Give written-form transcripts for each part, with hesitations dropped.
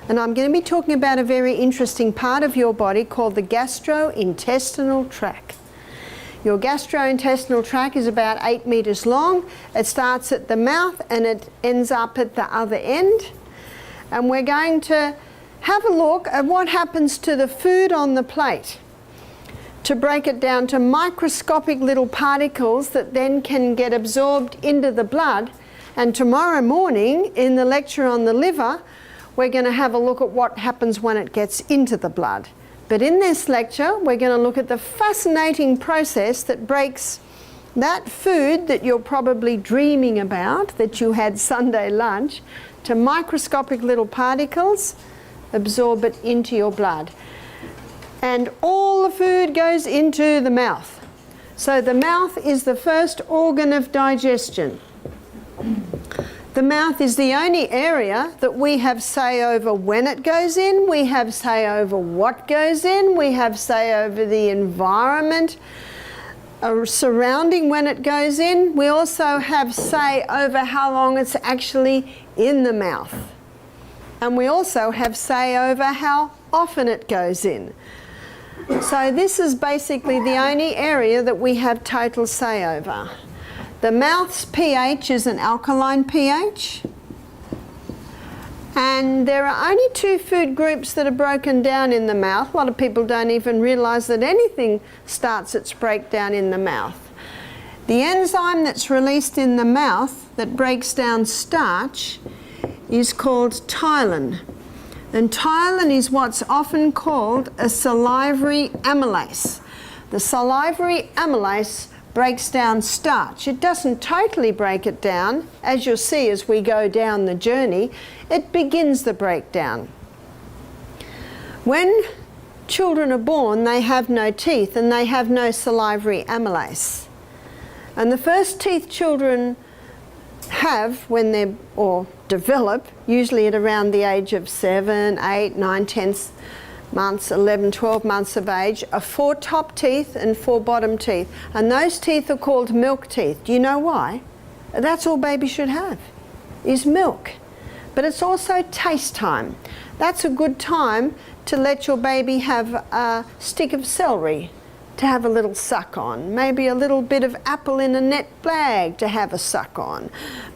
And I'm going to be talking about a very interesting part of your body called the gastrointestinal tract. Your gastrointestinal tract is about 8 meters long. It starts at the mouth and it ends up at the other end. And we're going to have a look at what happens to the food on the plate, to break it down to microscopic little particles that then can get absorbed into the blood. And tomorrow morning in the lecture on the liver, we're going to have a look at what happens when it gets into the blood. But in this lecture, we're going to look at the fascinating process that breaks that food that you're probably dreaming about, that you had Sunday lunch, to microscopic little particles, absorb it into your blood. And all the food goes into the mouth. So the mouth is the first organ of digestion. The mouth is the only area that we have say over when it goes in, we have say over what goes in, we have say over the environment surrounding when it goes in. We also have say over how long it's actually in the mouth. And we also have say over how often it goes in. So this is basically the only area that we have total say over. The mouth's pH is an alkaline pH, and there are only 2 food groups that are broken down in the mouth. A lot of people don't even realize that anything starts its breakdown in the mouth. The enzyme that's released in the mouth that breaks down starch is called ptyalin. And ptyalin is what's often called a salivary amylase. The salivary amylase breaks down starch. It doesn't totally break it down. As you'll see as we go down the journey, it begins the breakdown. When children are born, they have no teeth and they have no salivary amylase. And the first teeth children have when they're, or develop, usually at around the age of 7, 8, 9, 10 months, 11, 12 months of age, are 4 top teeth and 4 bottom teeth. And those teeth are called milk teeth. Do you know why? That's all baby should have, is milk. But it's also taste time. That's a good time to let your baby have a stick of celery to have a little suck on. Maybe a little bit of apple in a net bag to have a suck on.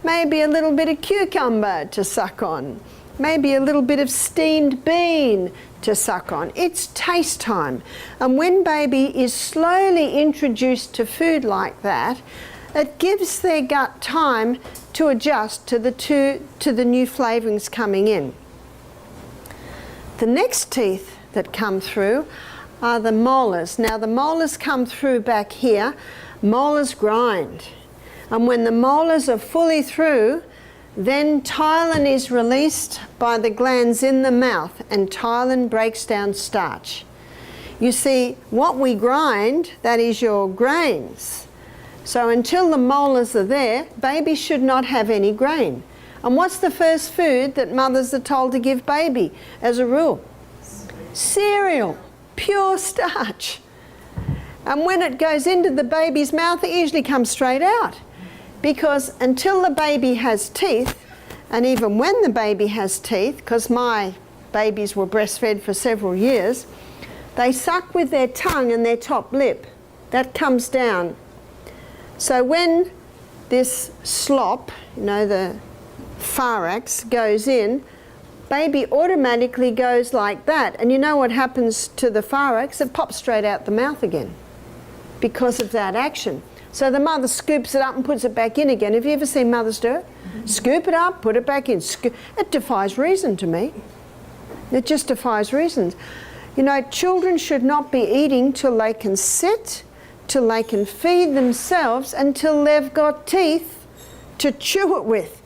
Maybe a little bit of cucumber to suck on. Maybe a little bit of steamed bean to suck on. It's taste time. And when baby is slowly introduced to food like that, it gives their gut time to adjust to the new flavourings coming in. The next teeth that come through are the molars. Now the molars come through back here. Molars grind. And when the molars are fully through, then ptyalin is released by the glands in the mouth, and ptyalin breaks down starch. You see, what we grind, that is your grains. So until the molars are there, baby should not have any grain. And what's the first food that mothers are told to give baby as a rule? Cereal, pure starch. And when it goes into the baby's mouth, it usually comes straight out. Because until the baby has teeth, and even when the baby has teeth, because my babies were breastfed for several years, they suck with their tongue and their top lip. That comes down. So when this slop, you know, the pharynx goes in, baby automatically goes like that. And you know what happens to the pharynx? It pops straight out the mouth again because of that action. So the mother scoops it up and puts it back in again. Have you ever seen mothers do it? Mm-hmm. Scoop it up, put it back in. It defies reason to me. It just defies reason. You know, children should not be eating till they can sit, till they can feed themselves, until they've got teeth to chew it with.